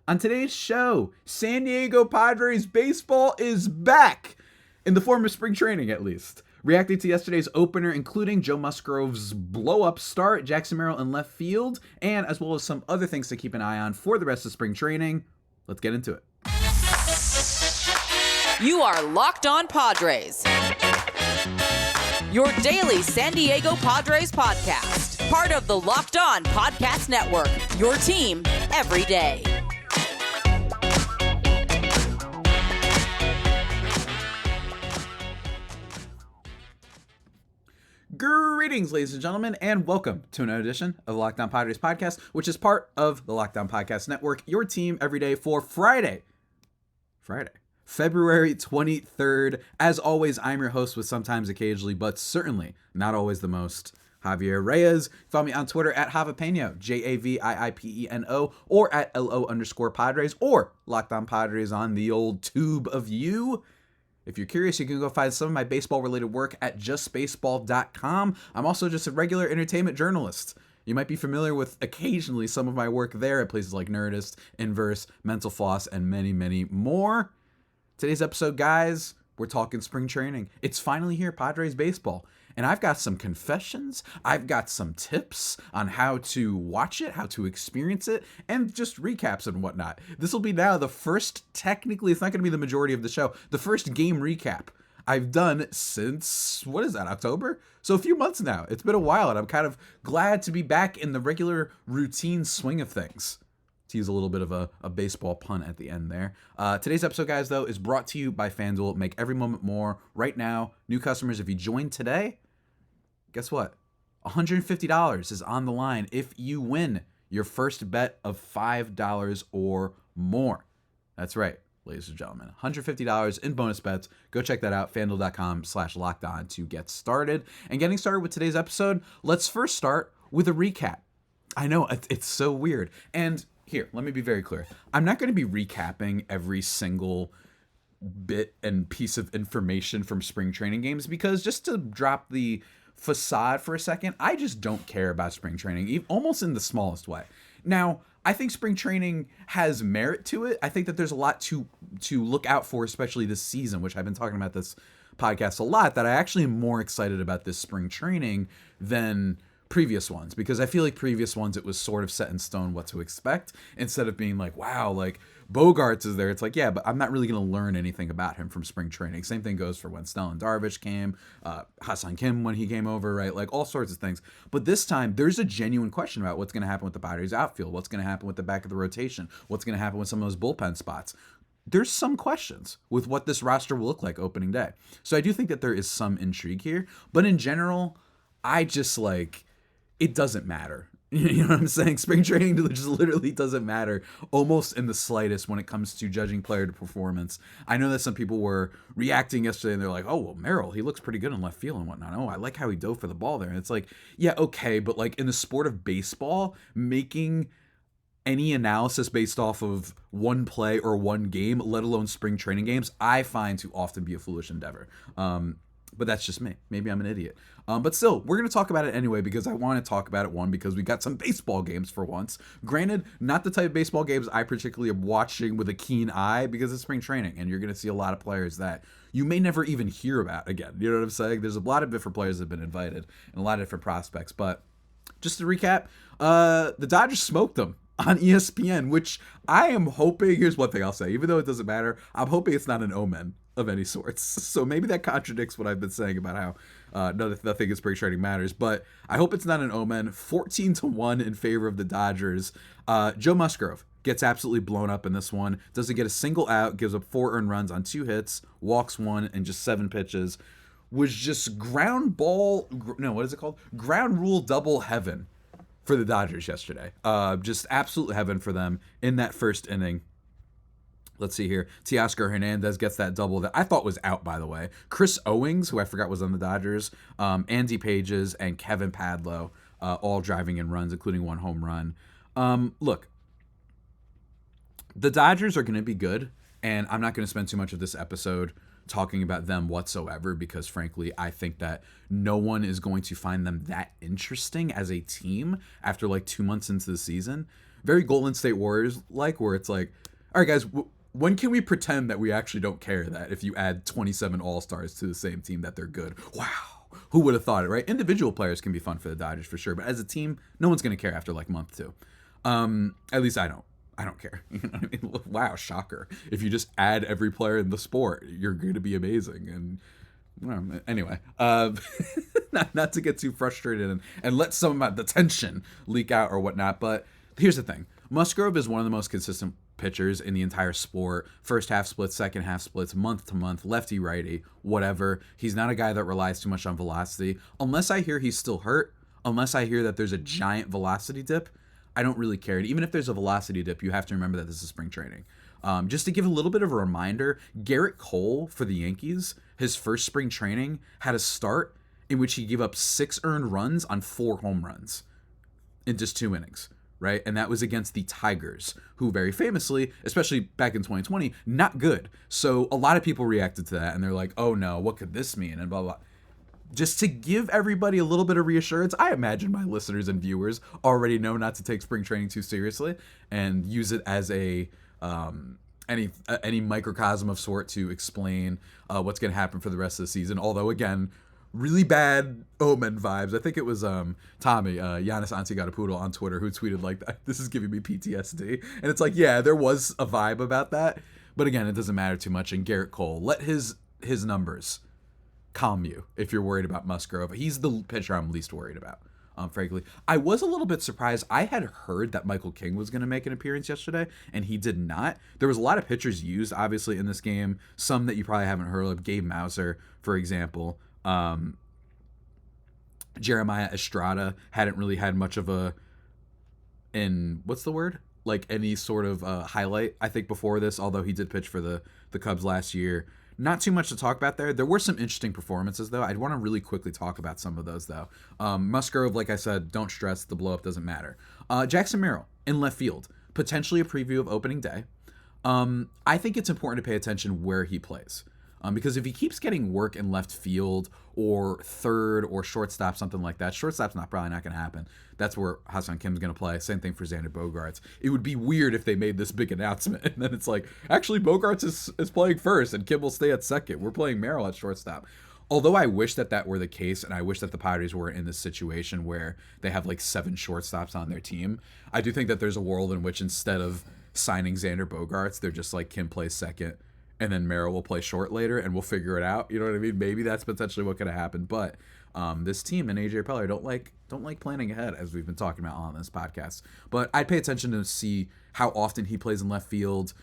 On today's show, San Diego Padres baseball is back, in the form of spring training at least. Reacting to yesterday's opener, including Joe Musgrove's blow-up start, Jackson Merrill in left field, and as well as some other things to keep an eye on for the rest of spring training. Let's get into it. You are Locked On Padres, your daily San Diego Padres podcast. Part of the Locked On Podcast Network, your team every day. Greetings, ladies and gentlemen, and welcome to another edition of the Locked On Padres podcast, which is part of the Locked On Podcast Network, your team every day for Friday, February 23rd. As always, I'm your host with sometimes, occasionally, but certainly not always the most, Javier Reyes. Follow me on Twitter at Javipeno, Javiipeno, or at LO_Padres, or Locked On Padres on the old tube of you. If you're curious, you can go find some of my baseball-related work at justbaseball.com. I'm also just a regular entertainment journalist. You might be familiar with occasionally some of my work there at places like Nerdist, Inverse, Mental Floss, and many, many more. Today's episode, guys, we're talking spring training. It's finally here, Padres baseball. And I've got some confessions, I've got some tips on how to watch it, how to experience it, and just recaps and whatnot. This will be now the first, technically, it's not going to be the majority of the show, the first game recap I've done since, October? So a few months now. It's been a while, and I'm kind of glad to be back in the regular routine swing of things. To use a little bit of a baseball pun at the end there. Today's episode, guys, though, is brought to you by FanDuel. Make every moment more. Right now, new customers, if you join today, guess what? $150 is on the line if you win your first bet of $5 or more. That's right, ladies and gentlemen. $150 in bonus bets. Go check that out, FanDuel.com/lockedon to get started. And getting started with today's episode, let's first start with a recap. I know, it's so weird. And here, let me be very clear. I'm not going to be recapping every single bit and piece of information from spring training games because just to drop the facade for a second, I just don't care about spring training, almost in the smallest way. Now, I think spring training has merit to it. I think that there's a lot to look out for, especially this season, which I've been talking about this podcast a lot, that I actually am more excited about this spring training than previous ones, because I feel like previous ones it was sort of set in stone what to expect, instead of being like, wow, like Bogarts is there. It's like, yeah, but I'm not really going to learn anything about him from spring training. Same thing goes for when Stellan Darvish came, Ha-Seong Kim when he came over, right? Like all sorts of things. But this time there's a genuine question about what's going to happen with the Padres outfield, what's going to happen with the back of the rotation, what's going to happen with some of those bullpen spots. There's some questions with what this roster will look like opening day. So I do think that there is some intrigue here, but in general, I just like, it doesn't matter. You know what I'm saying? Spring training just literally doesn't matter almost in the slightest when it comes to judging player to performance. I know that some people were reacting yesterday and they're like, oh, well, Merrill, he looks pretty good in left field and whatnot. Oh, I like how he dove for the ball there. And it's like, yeah, okay. But like in the sport of baseball, making any analysis based off of one play or one game, let alone spring training games, I find to often be a foolish endeavor. But that's just me. Maybe I'm an idiot. But still, we're going to talk about it anyway because I want to talk about it, one, because we got some baseball games for once. Granted, not the type of baseball games I particularly am watching with a keen eye because it's spring training, and you're going to see a lot of players that you may never even hear about again. You know what I'm saying? There's a lot of different players that have been invited and a lot of different prospects. But just to recap, the Dodgers smoked them on ESPN, which I am hoping, here's one thing I'll say, even though it doesn't matter, I'm hoping it's not an omen of any sorts. So maybe that contradicts what I've been saying about how nothing in spring training matters, but I hope it's not an omen. 14-1 in favor of the Dodgers. Joe Musgrove gets absolutely blown up in this one, doesn't get a single out, gives up 4 earned runs on 2 hits, walks 1 and just 7 pitches. Was just ground rule double heaven for the Dodgers yesterday. Just absolute heaven for them in that first inning. Let's see here. Teoscar Hernandez gets that double that I thought was out, by the way. Chris Owings, who I forgot was on the Dodgers, Andy Pages, and Kevin Padlo, all driving in runs, including 1 home run. Look, the Dodgers are going to be good, and I'm not going to spend too much of this episode talking about them whatsoever because, frankly, I think that no one is going to find them that interesting as a team after like 2 months into the season. very Golden State Warriors like, where it's like, all right, guys, when can we pretend that we actually don't care that if you add 27 All-Stars to the same team that they're good? Wow. Who would have thought it, right? Individual players can be fun for the Dodgers for sure, but as a team, no one's going to care after like month 2. At least I don't. I don't care. You know what I mean? Wow, shocker. If you just add every player in the sport, you're going to be amazing. And well, anyway, not to get too frustrated and let some of the tension leak out or whatnot, but here's the thing. Musgrove is one of the most consistent pitchers in the entire sport. First half splits, second half splits, month to month, lefty, righty, whatever. He's not a guy that relies too much on velocity. Unless I hear he's still hurt, unless I hear that there's a giant velocity dip, I don't really care. And even if there's a velocity dip, you have to remember that this is spring training. Just to give a little bit of a reminder, Garrett Cole for the Yankees, his first spring training, had a start in which he gave up 6 earned runs on 4 home runs in just 2 innings, right? And that was against the Tigers, who very famously, especially back in 2020, not good. So a lot of people reacted to that, and they're like, oh no, what could this mean? And blah, blah. Just to give everybody a little bit of reassurance, I imagine my listeners and viewers already know not to take spring training too seriously and use it as a any microcosm of sort to explain what's going to happen for the rest of the season. Although, again, really bad omen vibes. I think it was Tommy, Giannis Antetokounmpo on Twitter, who tweeted like, this is giving me PTSD. And it's like, yeah, there was a vibe about that. But again, it doesn't matter too much. And Garrett Cole, let his numbers calm you if you're worried about Musgrove. He's the pitcher I'm least worried about, frankly. I was a little bit surprised. I had heard that Michael King was going to make an appearance yesterday, and he did not. There was a lot of pitchers used, obviously, in this game. Some that you probably haven't heard of. Gabe Mauser, for example. Jeremiah Estrada hadn't really had much of like any sort of highlight, I think, before this, although he did pitch for the Cubs last year. Not too much to talk about there. There were some interesting performances, though. I'd want to really quickly talk about some of those, though. Musgrove, like I said, don't stress. The blow-up doesn't matter. Jackson Merrill in left field. Potentially a preview of opening day. I think it's important to pay attention where he plays. Because if he keeps getting work in left field or third or shortstop, something like that, shortstop's probably not going to happen. That's where Ha-Seong Kim's going to play. Same thing for Xander Bogaerts. It would be weird if they made this big announcement and then it's like, actually, Bogaerts is playing first and Kim will stay at second. We're playing Merrill at shortstop. Although I wish that were the case, and I wish that the Padres were in this situation where they have like 7 shortstops on their team, I do think that there's a world in which instead of signing Xander Bogaerts, they're just like, Kim plays second, and then Merrill will play short later, and we'll figure it out. You know what I mean? Maybe that's potentially what could have happened. But this team and AJ Preller don't like planning ahead, as we've been talking about on this podcast. But I'd pay attention to see how often he plays in left field,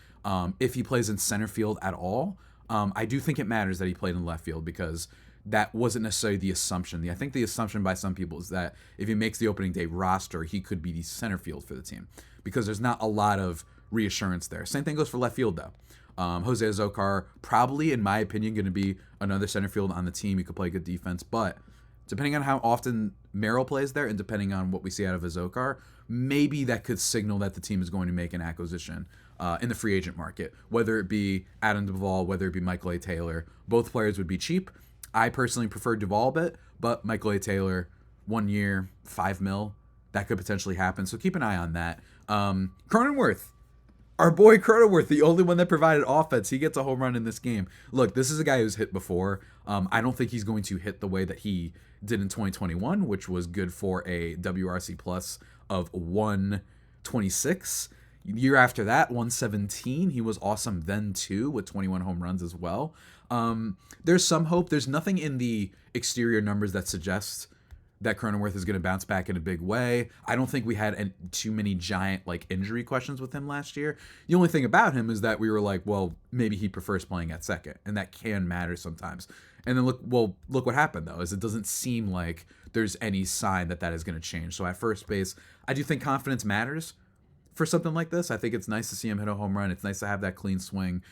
if he plays in center field at all. I do think it matters that he played in left field because that wasn't necessarily the assumption. I think the assumption by some people is that if he makes the opening day roster, he could be the center field for the team because there's not a lot of reassurance there. Same thing goes for left field, though. Jose Azocar, probably, in my opinion, going to be another center field on the team. He could play good defense, but depending on how often Merrill plays there and depending on what we see out of Azocar, maybe that could signal that the team is going to make an acquisition in the free agent market, whether it be Adam Duvall, whether it be Michael A. Taylor. Both players would be cheap. I personally prefer Duvall a bit, but Michael A. Taylor, 1 year, $5 million, that could potentially happen. So keep an eye on that. Cronenworth. Our boy Cronenworth, the only one that provided offense, he gets a home run in this game. Look, this is a guy who's hit before. I don't think he's going to hit the way that he did in 2021, which was good for a WRC plus of 126. Year after that, 117. He was awesome then too, with 21 home runs as well. There's some hope. There's nothing in the exterior numbers that suggests that Cronenworth is going to bounce back in a big way. I don't think we had too many giant injury questions with him last year. The only thing about him is that we were like, well, maybe he prefers playing at second, and that can matter sometimes. And then look what happened though, is it doesn't seem like there's any sign that is going to change. So at first base, I do think confidence matters for something like this. I think it's nice to see him hit a home run. It's nice to have that clean swing,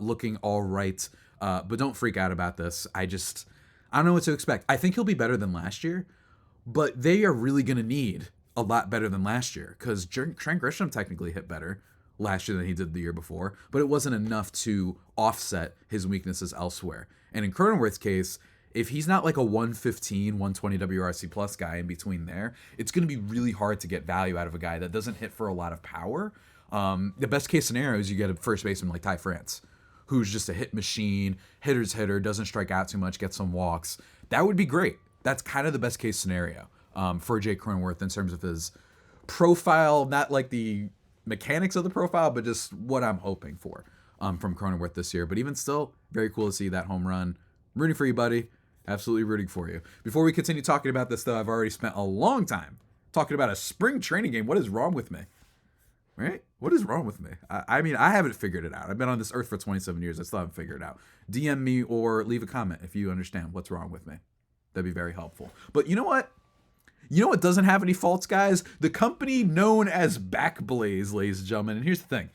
looking all right. But don't freak out about this. I don't know what to expect. I think he'll be better than last year. But they are really going to need a lot better than last year because Trent Grisham technically hit better last year than he did the year before, but it wasn't enough to offset his weaknesses elsewhere. And in Cronenworth's case, if he's not like a 115, 120 WRC plus guy in between there, it's going to be really hard to get value out of a guy that doesn't hit for a lot of power. The best case scenario is you get a first baseman like Ty France, who's just a hit machine, hitter's hitter, doesn't strike out too much, gets some walks. That would be great. That's kind of the best case scenario for Jake Cronenworth in terms of his profile, not like the mechanics of the profile, but just what I'm hoping for from Cronenworth this year. But even still, very cool to see that home run. I'm rooting for you, buddy. Absolutely rooting for you. Before we continue talking about this, though, I've already spent a long time talking about a spring training game. What is wrong with me? Right? What is wrong with me? I mean, I haven't figured it out. I've been on this earth for 27 years. I still haven't figured it out. DM me or leave a comment if you understand what's wrong with me. That'd be very helpful. But you know what? You know what doesn't have any faults, guys? The company known as Backblaze, ladies and gentlemen. And here's the thing.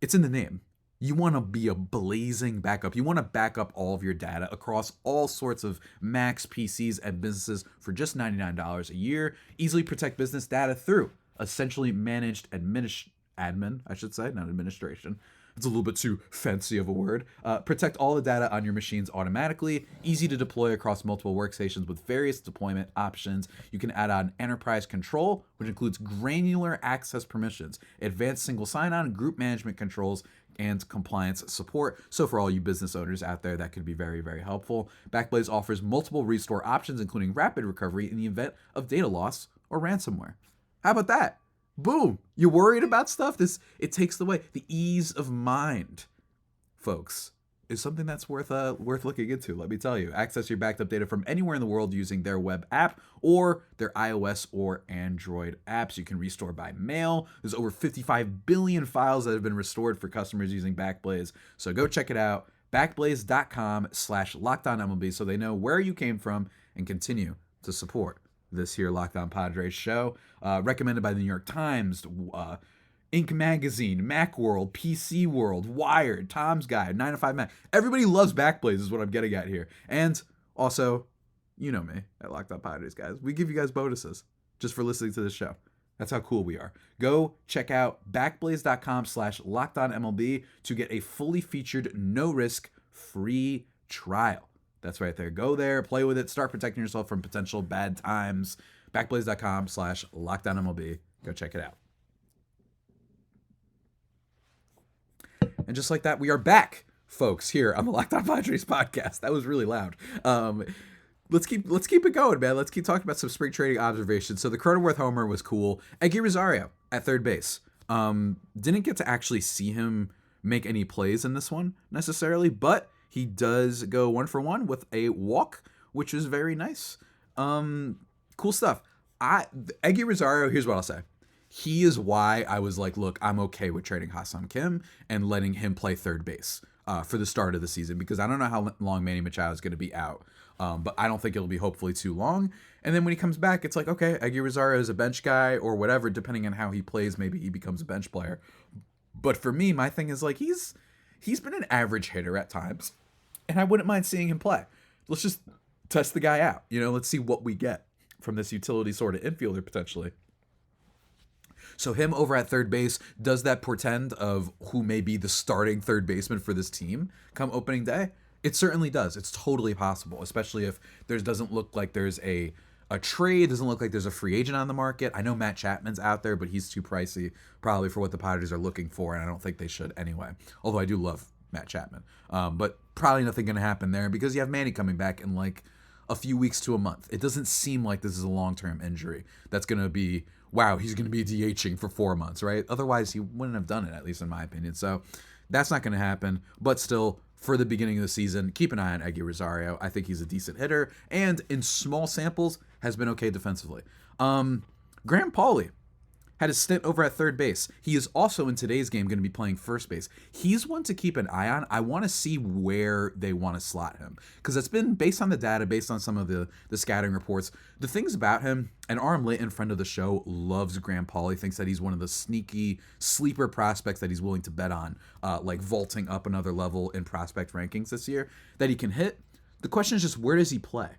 It's in the name. You want to be a blazing backup. You want to back up all of your data across all sorts of Macs, PCs, and businesses for just $99 a year. Easily protect business data through essentially managed admin, I should say, not administration. It's a little bit too fancy of a word. Protect all the data on your machines automatically. Easy to deploy across multiple workstations with various deployment options. You can add on enterprise control, which includes granular access permissions, advanced single sign-on, group management controls, and compliance support. So for all you business owners out there, that could be very, very helpful. Backblaze offers multiple restore options, including rapid recovery in the event of data loss or ransomware. How about that? Boom. You worried about stuff? It takes away the ease of mind, folks, is something that's worth looking into. Let me tell you. Access your backed up data from anywhere in the world using their web app or their iOS or Android apps. You can restore by mail. There's over 55 billion files that have been restored for customers using Backblaze. So go check it out. Backblaze.com/LockedOnMLB so they know where you came from and continue to support this here Locked On Padres show. Recommended by the New York Times, Inc. Magazine, Macworld, PC World, Wired, Tom's Guide, 9 to 5 Mac. Everybody loves Backblaze is what I'm getting at here. And also, you know me at Locked On Padres, guys. We give you guys bonuses just for listening to this show. That's how cool we are. Go check out backblaze.com/LockedOnMLB to get a fully featured, no-risk, free trial. That's right there. Go there, play with it, start protecting yourself from potential bad times. Backblaze.com/LockedOnMLB. Go check it out. And just like that, we are back, folks, here on the Locked On Padres podcast. That was really loud. Let's keep it going, man. Let's keep talking about some spring training observations. So the Cronenworth homer was cool. Eggy Rosario at third base. Didn't get to actually see him make any plays in this one necessarily, but he does go 1-for-1 with a walk, which is very nice. Cool stuff. Eggy Rosario, here's what I'll say. He is why I was like, look, I'm okay with trading Ha-Seong Kim and letting him play third base for the start of the season, because I don't know how long Manny Machado is going to be out, but I don't think it'll be hopefully too long. And then when he comes back, it's like, okay, Eggy Rosario is a bench guy or whatever, depending on how he plays, maybe he becomes a bench player. But for me, my thing is like, he's been an average hitter at times, and I wouldn't mind seeing him play. Let's just test the guy out. Let's see what we get from this utility sort of infielder potentially. So him over at third base, does that portend of who may be the starting third baseman for this team come opening day? It certainly does. It's totally possible, especially if there doesn't look like there's a trade, doesn't look like there's a free agent on the market. I know Matt Chapman's out there, but he's too pricey probably for what the Padres are looking for, and I don't think they should anyway. Although I do love Matt Chapman. But probably nothing going to happen there because you have Manny coming back in like a few weeks to a month. It doesn't seem like this is a long-term injury that's going to be, wow, he's going to be DHing for 4 months, right? Otherwise, he wouldn't have done it, at least in my opinion. So that's not going to happen. But still, for the beginning of the season, keep an eye on Eggy Rosario. I think he's a decent hitter, and in small samples, has been okay defensively. Graham Pauley had a stint over at third base. He is also in today's game going to be playing first base. He's one to keep an eye on. I want to see where they want to slot him, because it's been based on the data, based on some of the scouting reports. The things about him, and Aram Layton, friend of the show, loves Graham Pauley, thinks that he's one of the sneaky sleeper prospects that he's willing to bet on, like vaulting up another level in prospect rankings this year, that he can hit. The question is just, where does he play?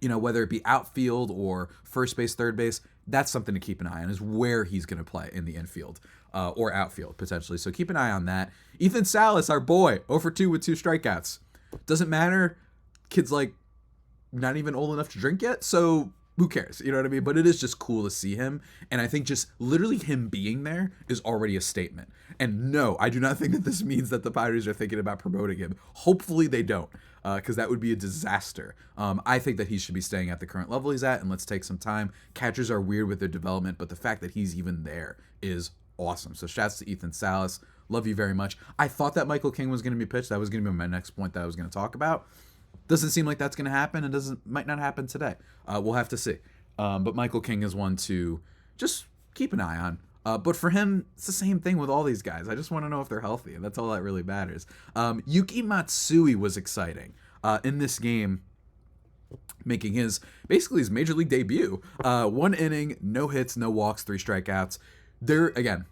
Whether it be outfield or first base, third base, that's something to keep an eye on, is where he's going to play in the infield or outfield potentially. So keep an eye on that. Ethan Salas, our boy, 0-for-2 with 2 strikeouts. Doesn't matter. Kid's like not even old enough to drink yet, so who cares? You know what I mean? But it is just cool to see him. And I think just literally him being there is already a statement. And no, I do not think that this means that the Padres are thinking about promoting him. Hopefully they don't, because that would be a disaster. I think that he should be staying at the current level he's at, and let's take some time. Catchers are weird with their development, but the fact that he's even there is awesome. So shouts to Ethan Salas. Love you very much. I thought that Michael King was going to be pitched. That was going to be my next point that I was going to talk about. Doesn't seem like that's going to happen, and might not happen today. We'll have to see. But Michael King is one to just keep an eye on. But for him, it's the same thing with all these guys. I just want to know if they're healthy, and that's all that really matters. Yuki Matsui was exciting in this game, making his major league debut. 1 inning, no hits, no walks, 3 strikeouts. There again,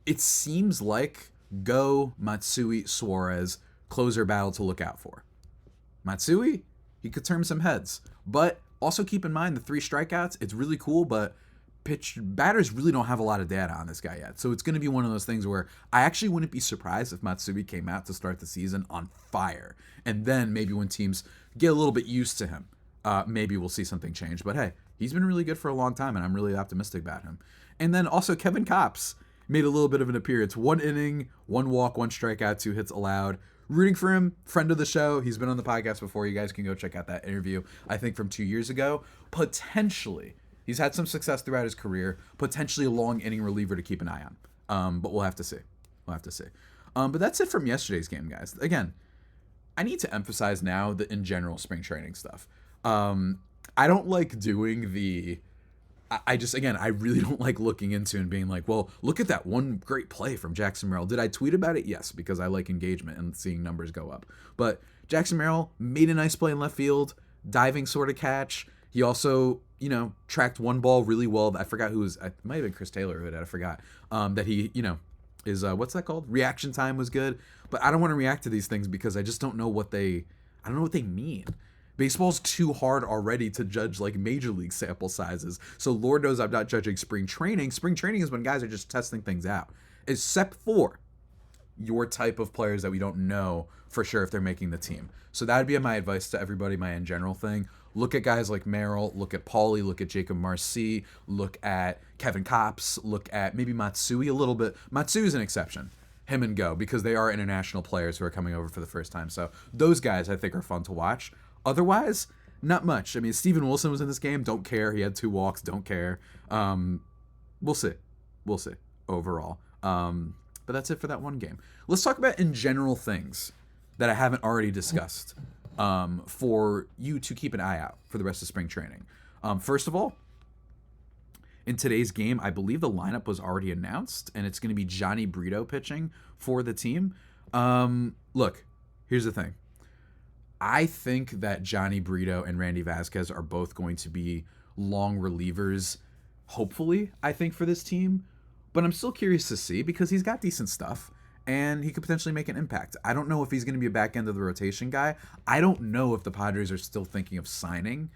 it seems like Go Matsui Suarez closer battle to look out for. Matsui, he could turn some heads, but also keep in mind the 3 strikeouts. It's really cool, but batters really don't have a lot of data on this guy yet. So it's going to be one of those things where I actually wouldn't be surprised if Matsui came out to start the season on fire. And then maybe when teams get a little bit used to him, maybe we'll see something change. But hey, he's been really good for a long time, and I'm really optimistic about him. And then also Kevin Kopps made a little bit of an appearance. 1 inning, 1 walk, 1 strikeout, 2 hits allowed. Rooting for him, friend of the show. He's been on the podcast before. You guys can go check out that interview, I think from 2 years ago. Potentially, he's had some success throughout his career. Potentially a long inning reliever to keep an eye on. But we'll have to see. But that's it from yesterday's game, guys. Again, I need to emphasize now the in general spring training stuff. I don't like doing the... I really don't like looking into and being like, well, look at that one great play from Jackson Merrill. Did I tweet about it? Yes, because I like engagement and seeing numbers go up. But Jackson Merrill made a nice play in left field, diving sort of catch. He also, tracked one ball really well. I forgot who was, it might have been Chris Taylor who did it. I forgot that he, is, what's that called? Reaction time was good. But I don't want to react to these things because I just don't know what they mean. Baseball's too hard already to judge like major league sample sizes. So Lord knows I'm not judging spring training. Spring training is when guys are just testing things out. Except for your type of players that we don't know for sure if they're making the team. So that would be my advice to everybody, my in general thing. Look at guys like Merrill, look at Paulie, look at Jacob Marcy, look at Kevin Kopps, look at maybe Matsui a little bit. Matsui's an exception. Him and Go, because they are international players who are coming over for the first time. So those guys I think are fun to watch. Otherwise, not much. I mean, Steven Wilson was in this game. Don't care. He had 2 walks. Don't care. We'll see overall. But that's it for that one game. Let's talk about in general things that I haven't already discussed for you to keep an eye out for the rest of spring training. First of all, in today's game, I believe the lineup was already announced, and it's going to be Johnny Brito pitching for the team. Look, here's the thing. I think that Johnny Brito and Randy Vasquez are both going to be long relievers, hopefully, I think, for this team. But I'm still curious to see because he's got decent stuff and he could potentially make an impact. I don't know if he's going to be a back end of the rotation guy. I don't know if the Padres are still thinking of signing.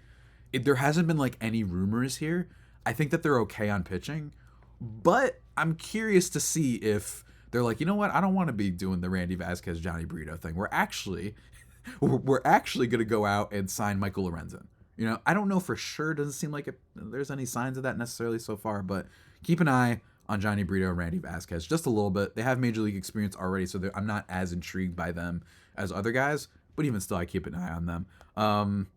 There hasn't been like any rumors here. I think that they're okay on pitching. But I'm curious to see if they're like, you know what? I don't want to be doing the Randy Vasquez, Johnny Brito thing. We're actually going to go out and sign Michael Lorenzen. I don't know for sure. Doesn't seem like there's any signs of that necessarily so far, but keep an eye on Johnny Brito and Randy Vasquez just a little bit. They have major league experience already, so I'm not as intrigued by them as other guys, but even still, I keep an eye on them.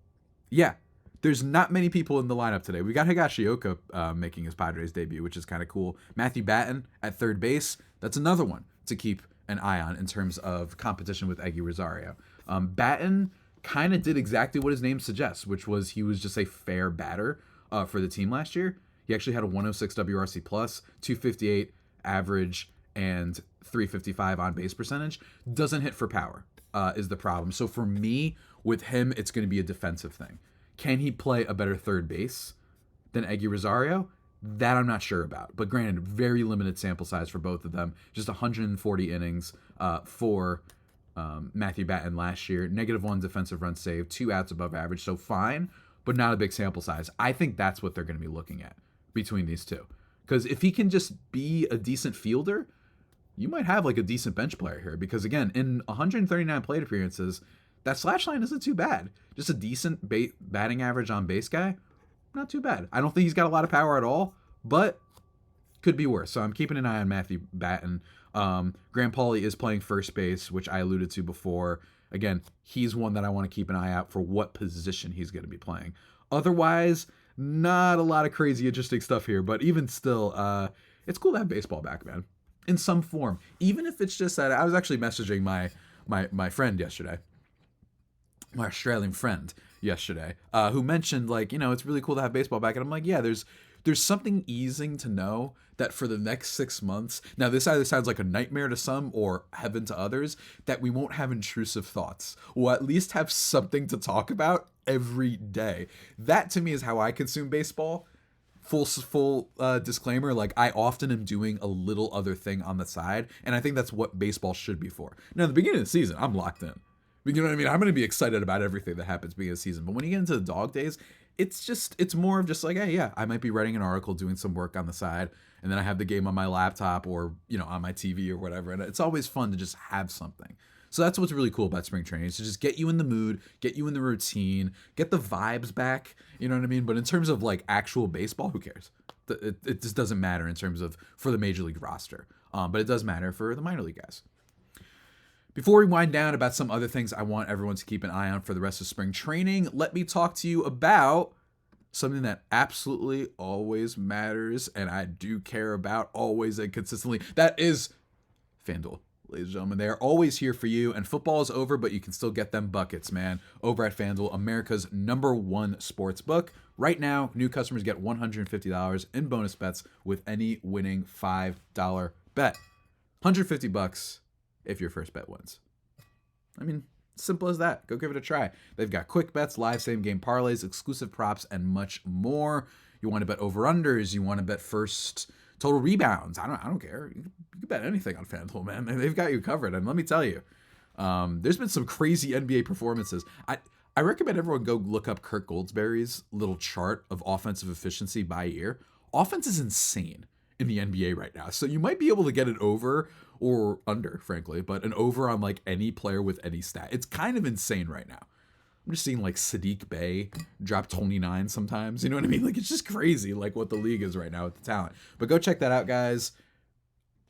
There's not many people in the lineup today. We got Higashioka making his Padres debut, which is kind of cool. Matthew Batten at third base. That's another one to keep an eye on in terms of competition with Eggy Rosario. Batten kind of did exactly what his name suggests, which was he was just a fair batter for the team last year. He actually had a 106 WRC plus, 258 average, and 355 on base percentage. Doesn't hit for power is the problem. So for me, with him, it's going to be a defensive thing. Can he play a better third base than Eggy Rosario? That I'm not sure about. But granted, very limited sample size for both of them. Just 140 innings for Matthew Batten last year. -1 defensive run saved, 2 outs above average. So fine, but not a big sample size. I think that's what they're going to be looking at between these two. Because if he can just be a decent fielder, you might have like a decent bench player here. Because again, in 139 plate appearances, that slash line isn't too bad. Just a decent batting average on base guy. Not too bad. I don't think he's got a lot of power at all, but could be worse. So I'm keeping an eye on Matthew Batten. Graham Pauley is playing first base, which I alluded to before. Again, he's one that I want to keep an eye out for what position he's going to be playing. Otherwise, not a lot of crazy interesting stuff here, but even still, it's cool to have baseball back, man, in some form. Even if it's just that I was actually messaging my friend yesterday, my Australian friend yesterday, who mentioned, like, it's really cool to have baseball back. And I'm like, yeah, there's something easing to know that for the next 6 months, now this either sounds like a nightmare to some or heaven to others, that we won't have intrusive thoughts. We'll at least have something to talk about every day. That to me is how I consume baseball. Full disclaimer, like, I often am doing a little other thing on the side, and I think that's what baseball should be for. Now, at the beginning of the season, I'm locked in. You know what I mean? I'm going to be excited about everything that happens beginning of the season. But when you get into the dog days, it's more of just like, hey, yeah, I might be writing an article, doing some work on the side, and then I have the game on my laptop or, on my TV or whatever. And it's always fun to just have something. So that's what's really cool about spring training, is to just get you in the mood, get you in the routine, get the vibes back, you know what I mean? But in terms of, like, actual baseball, who cares? It just doesn't matter in terms of for the major league roster. But it does matter for the minor league guys. Before we wind down about some other things I want everyone to keep an eye on for the rest of spring training, let me talk to you about something that absolutely always matters, and I do care about always and consistently. That is FanDuel. Ladies and gentlemen, they are always here for you, and football is over, but you can still get them buckets, man, over at FanDuel, America's #1 sports book. Right now, new customers get $150 in bonus bets with any winning $5 bet. $150 if your first bet wins. I mean, simple as that. Go give it a try. They've got quick bets, live same-game parlays, exclusive props, and much more. You want to bet over-unders. You want to bet first total rebounds. I don't care. You can bet anything on FanDuel, man. They've got you covered. And let me tell you, there's been some crazy NBA performances. I recommend everyone go look up Kirk Goldsberry's little chart of offensive efficiency by year. Offense is insane in the NBA right now. So you might be able to get an over or under, frankly, but an over on, like, any player with any stat. It's kind of insane right now. I'm just seeing, like, Sadiq Bey drop 29 sometimes. You know what I mean? Like, it's just crazy, like, what the league is right now with the talent. But go check that out, guys.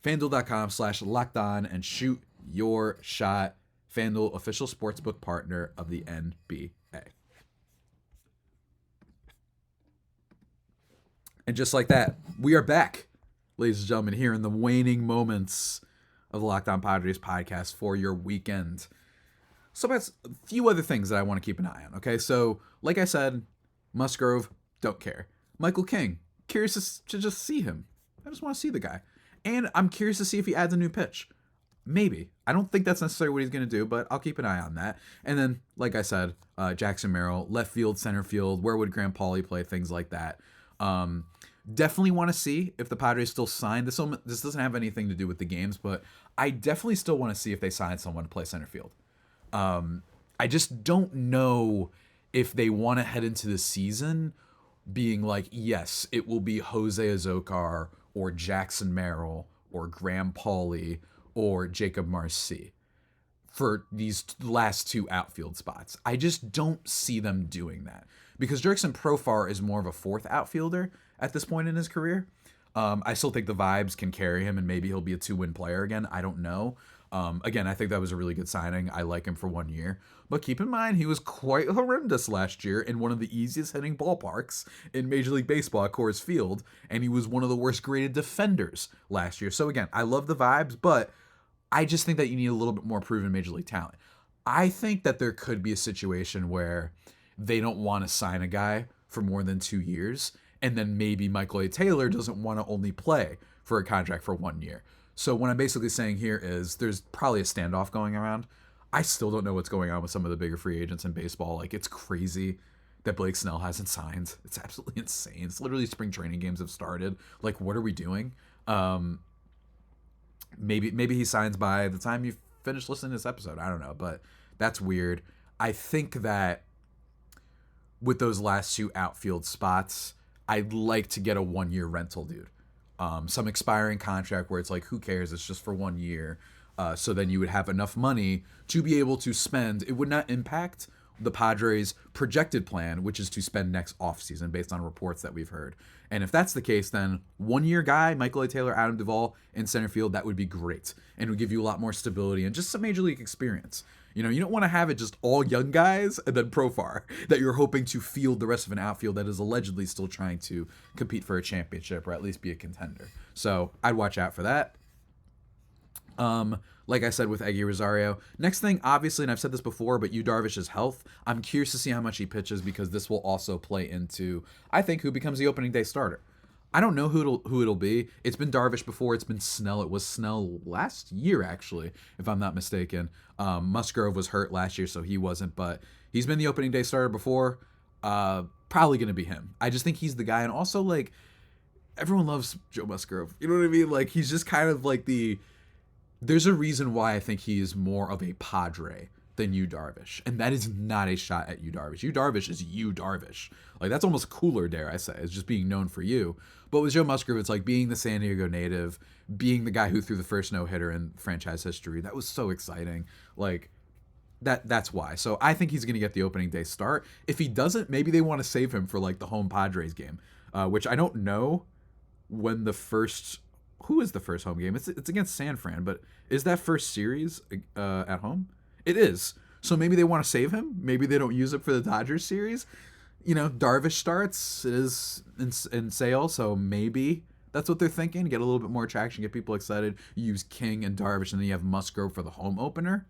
FanDuel.com/lockedon and shoot your shot. FanDuel, official sportsbook partner of the NBA. And just like that, we are back, ladies and gentlemen, here in the waning moments of the Locked On Padres podcast for your weekend. So that's a few other things that I want to keep an eye on, okay? So, like I said, Musgrove, don't care. Michael King, curious to just see him. I just want to see the guy. And I'm curious to see if he adds a new pitch. Maybe. I don't think that's necessarily what he's going to do, but I'll keep an eye on that. And then, like I said, Jackson Merrill, left field, center field, where would Graham Pauley play, things like that. Definitely want to see if the Padres still sign. This doesn't have anything to do with the games, but I definitely still want to see if they sign someone to play center field. I just don't know if they want to head into the season being like, yes, it will be Jose Azocar or Jackson Merrill or Graham Pauley or Jacob Marcy for these last two outfield spots. I just don't see them doing that because Jurickson Profar is more of a fourth outfielder at this point in his career. I still think the vibes can carry him and maybe he'll be a 2-win player again. I don't know. Again, I think that was a really good signing. I like him for 1 year. But keep in mind, he was quite horrendous last year in one of the easiest hitting ballparks in Major League Baseball at Coors Field, and he was one of the worst graded defenders last year. So again, I love the vibes, but I just think that you need a little bit more proven Major League talent. I think that there could be a situation where they don't want to sign a guy for more than 2 years, and then maybe Michael A. Taylor doesn't want to only play for a contract for 1 year. So what I'm basically saying here is there's probably a standoff going around. I still don't know what's going on with some of the bigger free agents in baseball. Like, it's crazy that Blake Snell hasn't signed. It's absolutely insane. It's literally spring training games have started. Like, what are we doing? Maybe he signs by the time you finish listening to this episode. I don't know, but that's weird. I think that with those last two outfield spots, I'd like to get a 1 year rental, dude. Some expiring contract where it's like, who cares? It's just for 1 year. So then you would have enough money to be able to spend. It would not impact the Padres' projected plan, which is to spend next offseason based on reports that we've heard. And if that's the case, then 1-year guy, Michael A. Taylor, Adam Duvall in center field, that would be great. And would give you a lot more stability and just some major league experience. You know, you don't want to have it just all young guys and then Profar that you're hoping to field the rest of an outfield that is allegedly still trying to compete for a championship or at least be a contender. So I'd watch out for that. Like I said with Eggy Rosario. Next thing, obviously, and I've said this before, but Yu Darvish's health. I'm curious to see how much he pitches because this will also play into, I think, who becomes the opening day starter. I don't know who it'll be. It's been Darvish before. It's been Snell. It was Snell last year, actually, if I'm not mistaken. Musgrove was hurt last year, so he wasn't, but he's been the opening day starter before. Probably going to be him. I just think he's the guy. And also, like, everyone loves Joe Musgrove. You know what I mean? Like, he's just kind of like there's a reason why I think he is more of a Padre than Yu Darvish. And that is not a shot at Yu Darvish. Yu Darvish is Yu Darvish. Like, that's almost cooler, dare I say. It's just being known for you. But with Joe Musgrove, it's like being the San Diego native, being the guy who threw the first no-hitter in franchise history. That was so exciting. Like, that's why. So I think he's going to get the opening day start. If he doesn't, maybe they want to save him for, like, the home Padres game, which I don't know when the first... Who is the first home game? It's against San Fran, but is that first series at home? It is. So maybe they want to save him. Maybe they don't use it for the Dodgers series. You know, Darvish starts. It is in sale, so maybe that's what they're thinking. Get a little bit more traction, get people excited. Use King and Darvish, and then you have Musgrove for the home opener.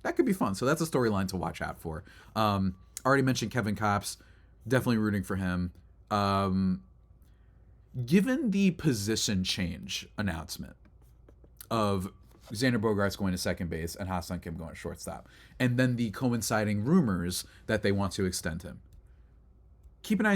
That could be fun. So that's a storyline to watch out for. Already mentioned Kevin Kopps. Definitely rooting for him. Given the position change announcement of Xander Bogaerts going to second base and Ha-Seong Kim going to shortstop, and then the coinciding rumors that they want to extend him, keep your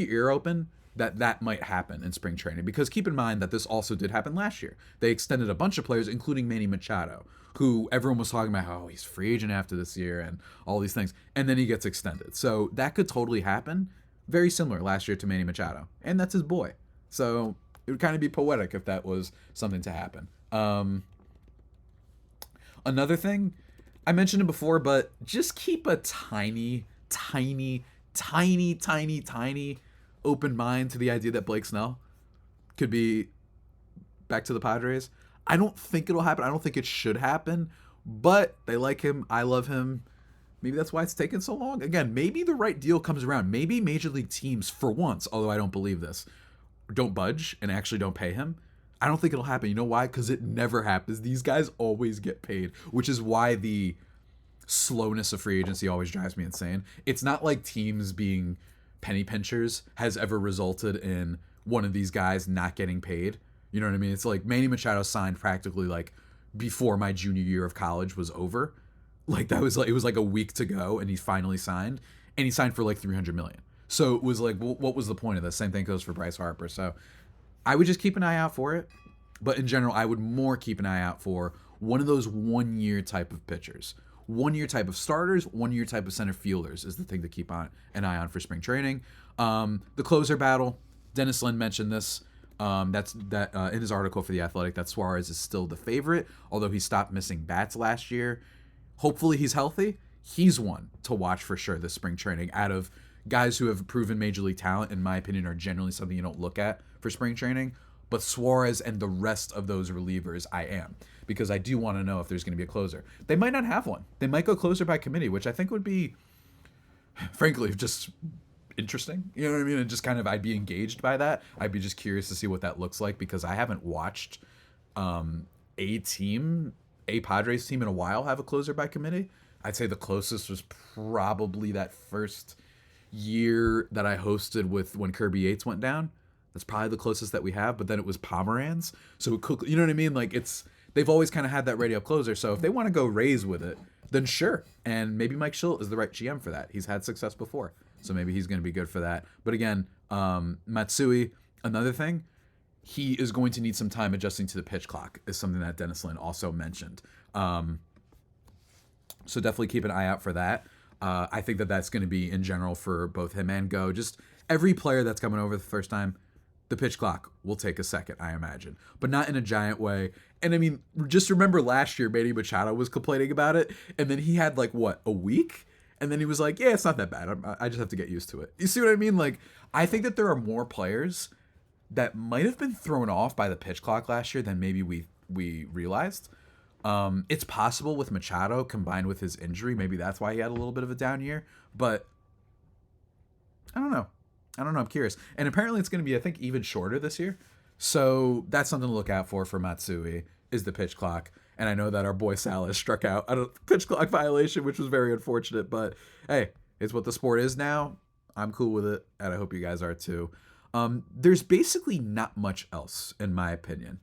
ear open that might happen in spring training, because keep in mind that this also did happen last year. They extended a bunch of players, including Manny Machado, who everyone was talking about, oh, he's free agent after this year and all these things, and then he gets extended. So that could totally happen. Very similar last year to Manny Machado, and that's his boy. So it would kind of be poetic if that was something to happen. Another thing, I mentioned it before, but just keep a tiny open mind to the idea that Blake Snell could be back to the Padres. I don't think it'll happen. I don't think it should happen, but they like him. I love him. Maybe that's why it's taken so long. Again, maybe the right deal comes around. Maybe major league teams, for once, although I don't believe this, don't budge and actually don't pay him. I don't think it'll happen. You know why? Because it never happens. These guys always get paid, which is why the slowness of free agency always drives me insane. It's not like teams being penny pinchers has ever resulted in one of these guys not getting paid. You know what I mean? It's like Manny Machado signed practically like before my junior year of college was over. Like it was like a week to go and he finally signed, and he signed for like $300 million. So it was like, what was the point of this? Same thing goes for Bryce Harper. So I would just keep an eye out for it. But in general, I would more keep an eye out for one of those 1 year type of pitchers, 1 year type of starters, 1 year type of center fielders is the thing to keep an eye on for spring training. The closer battle, Dennis Lin mentioned this. That's in his article for The Athletic, that Suarez is still the favorite, although he stopped missing bats last year. Hopefully he's healthy. He's one to watch for sure this spring training. Out of guys who have proven major league talent, in my opinion, are generally something you don't look at for spring training. But Suarez and the rest of those relievers, I am. Because I do want to know if there's going to be a closer. They might not have one. They might go closer by committee, which I think would be, frankly, just interesting. You know what I mean? And just kind of, I'd be engaged by that. I'd be just curious to see what that looks like, because I haven't watched a Padres team in a while have a closer by committee. I'd say the closest was probably that first year that I hosted with when Kirby Yates went down. That's probably the closest that we have, but then it was Pomeranz. So it could, you know what I mean? Like they've always kind of had that radio closer. So if they want to go Rays with it, then sure. And maybe Mike Schilt is the right GM for that. He's had success before. So maybe he's going to be good for that. But again, Matsui, another thing, he is going to need some time adjusting to the pitch clock, is something that Dennis Lin also mentioned. So definitely keep an eye out for that. I think that's going to be in general for both him and Go. Just every player that's coming over the first time, the pitch clock will take a second, I imagine, but not in a giant way. And I mean, just remember last year, Manny Machado was complaining about it, and then he had like, what, a week? And then he was like, yeah, it's not that bad. I just have to get used to it. You see what I mean? Like, I think that there are more players that might have been thrown off by the pitch clock last year than maybe we realized. It's possible with Machado combined with his injury. Maybe that's why he had a little bit of a down year. But I don't know. I'm curious. And apparently it's going to be, I think, even shorter this year. So that's something to look out for Matsui, is the pitch clock. And I know that our boy Salas struck out a pitch clock violation, which was very unfortunate. But hey, it's what the sport is now. I'm cool with it, and I hope you guys are too. There's basically not much else, in my opinion,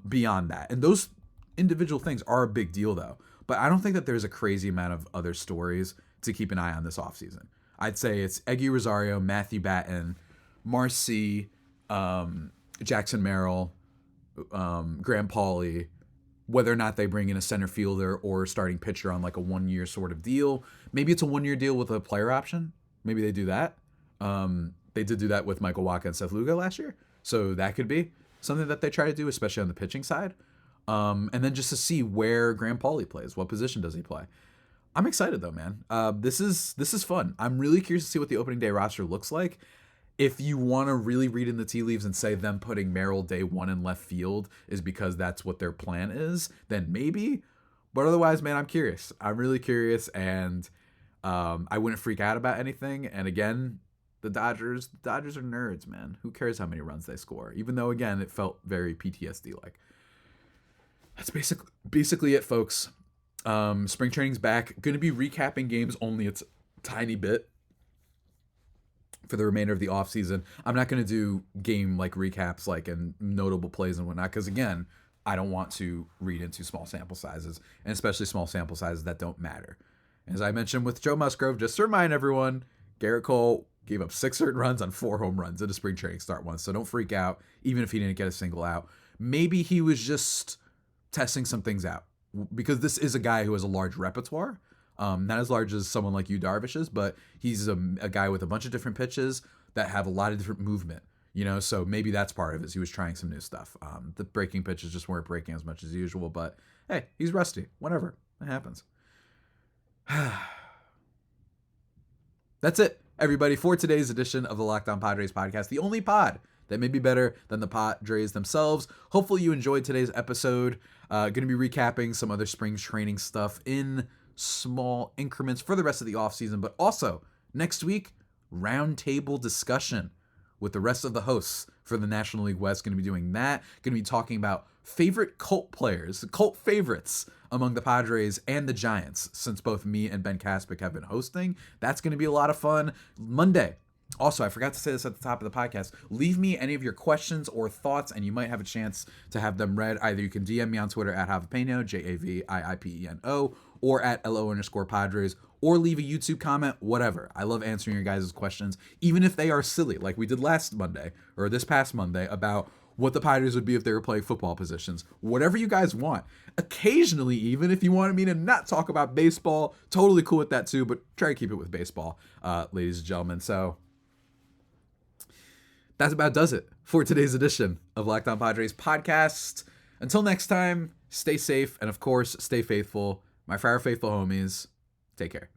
beyond that. And those individual things are a big deal, though. But I don't think that there's a crazy amount of other stories to keep an eye on this offseason. I'd say it's Eggy Rosario, Matthew Batten, Marcy, Jackson Merrill, Graham Pauley, whether or not they bring in a center fielder or starting pitcher on like a 1-year sort of deal. Maybe it's a 1-year deal with a player option. Maybe they do that. They did do that with Michael Wacha and Seth Lugo last year. So that could be something that they try to do, especially on the pitching side. And then just to see where Graham Pauley plays. What position does he play? I'm excited though, man. This is fun. I'm really curious to see what the opening day roster looks like. If you want to really read in the tea leaves and say them putting Merrill day 1 in left field is because that's what their plan is, then maybe. But otherwise, man, I'm curious. I'm really curious, and I wouldn't freak out about anything. And again, the Dodgers are nerds, man. Who cares how many runs they score? Even though, again, it felt very PTSD-like. That's basically it, folks. Spring training's back. Going to be recapping games only a tiny bit for the remainder of the offseason. I'm not going to do game like recaps like and notable plays and whatnot, because again, I don't want to read into small sample sizes, and especially small sample sizes that don't matter. As I mentioned with Joe Musgrove, just to remind everyone, Garrett Cole gave up 6 earned runs on 4 home runs in a spring training start once, so don't freak out, even if he didn't get a single out. Maybe he was just testing some things out, because this is a guy who has a large repertoire. Not as large as someone like Yu Darvish's, but he's a guy with a bunch of different pitches that have a lot of different movement, so maybe that's part of it. He was trying some new stuff. The breaking pitches just weren't breaking as much as usual, but hey, he's rusty. Whatever. It happens. That's it, everybody, for today's edition of the Locked On Padres podcast, the only pod that may be better than the Padres themselves. Hopefully you enjoyed today's episode. Going to be recapping some other spring training stuff in small increments for the rest of the offseason, but also next week, roundtable discussion with the rest of the hosts for the National League West. Going to be doing that. Going to be talking about favorite cult players, cult favorites among the Padres and the Giants, since both me and Ben Kaspic have been hosting. That's going to be a lot of fun. Monday. Also, I forgot to say this at the top of the podcast. Leave me any of your questions or thoughts, and you might have a chance to have them read. Either you can DM me on Twitter at Javipeno, Javiipieno, or at LO_Padres, or leave a YouTube comment, whatever. I love answering your guys' questions, even if they are silly, like we did last Monday, or this past Monday, about what the Padres would be if they were playing football positions. Whatever you guys want. Occasionally, even if you wanted me to not talk about baseball, totally cool with that too, but try to keep it with baseball, ladies and gentlemen. So that about does it for today's edition of Locked On Padres podcast. Until next time, stay safe, and of course, stay faithful. My Fire Faithful homies, take care.